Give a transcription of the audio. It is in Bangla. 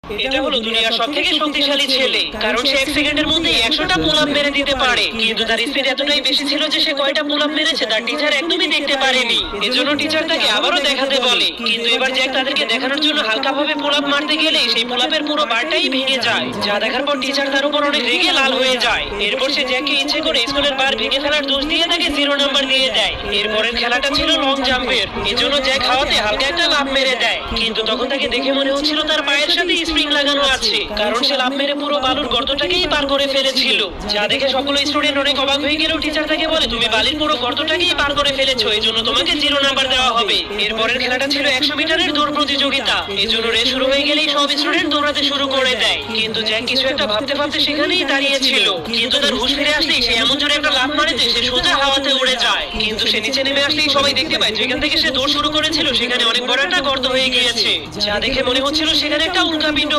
এটা হলো দুনিয়ার সবথেকে শক্তিশালী ছেলে, কারণ সে এক সেকেন্ডের মধ্যে 100টা পুল আপ মেরে দিতে পারে। কিন্তু তার স্পিড এতটাই বেশি ছিল যে সে কয়টা পুল আপ মেরেছে তার টিচার একদমই দেখতে পারেনি। এজন্য টিচার তাকে আবারও দেখাতে বলে, কিন্তু এবার জ্যাক তাদেরকে দেখানোর জন্য হালকাভাবে পুল আপ মারতে গেলে সেই পুল আপের পুরো বারটাই ভেঙে যায়, যা দেখার পর টিচার তার উপর অনেক রেগে লাল হয়ে যায়। এরপর সে জ্যাককে ইচ্ছে করে স্কুলের বার ভেঙে ফেলার দোষ দিয়ে তাকে 0 নাম্বার দিয়ে দেয়। এরপরের খেলাটা ছিল লং জাম্পের, এজন্য জ্যাক হাওয়াতে হালকা একটা লাফ মেরে দেয়, কিন্তু তখন তাকে দেখে মনে হচ্ছিল তার পায়ের সাথে স্প্রিং লাগানো আছে, কারণ সে লাফ মেরে পুরো বালুর গর্তটাকেই পার করে ফেলেছিল। যা দেখে সকল স্টুডেন্ট অনেক অবাক হয়ে গেলেও টিচার তাকে বলে, তুমি বালির পুরো গর্তটাকেই পার করে ফেলেছো, এজন্য তোমাকে 0 নাম্বার দেওয়া হবে। এরপরের খেলাটা ছিল 100 মিটারের দৌড় প্রতিযোগিতা, এজন্য রেস শুরু হয়ে গেলেই সব স্টুডেন্ট দৌড়াতে শুরু করে দেয়। কিন্তু জ্যাক কিছু একটা ভাবতে ভাবতে সেখানেই দাঁড়িয়ে ছিল, কিন্তু তার হুঁশ ফিরে আসলেই সে এমন জোরে একটা লাফ মারে যে সে সোজা হাওয়াতে উড়ে যায়। কিন্তু সে নিচে নেমে আসলেই সবাই দেখতে পায় যেখান থেকে সে দৌড় শুরু করেছিল সেখানে অনেক বড় একটা গর্ত হয়ে গিয়েছে, যা দেখে মনে হচ্ছিল সেখানে একটা উল্কাপিণ্ড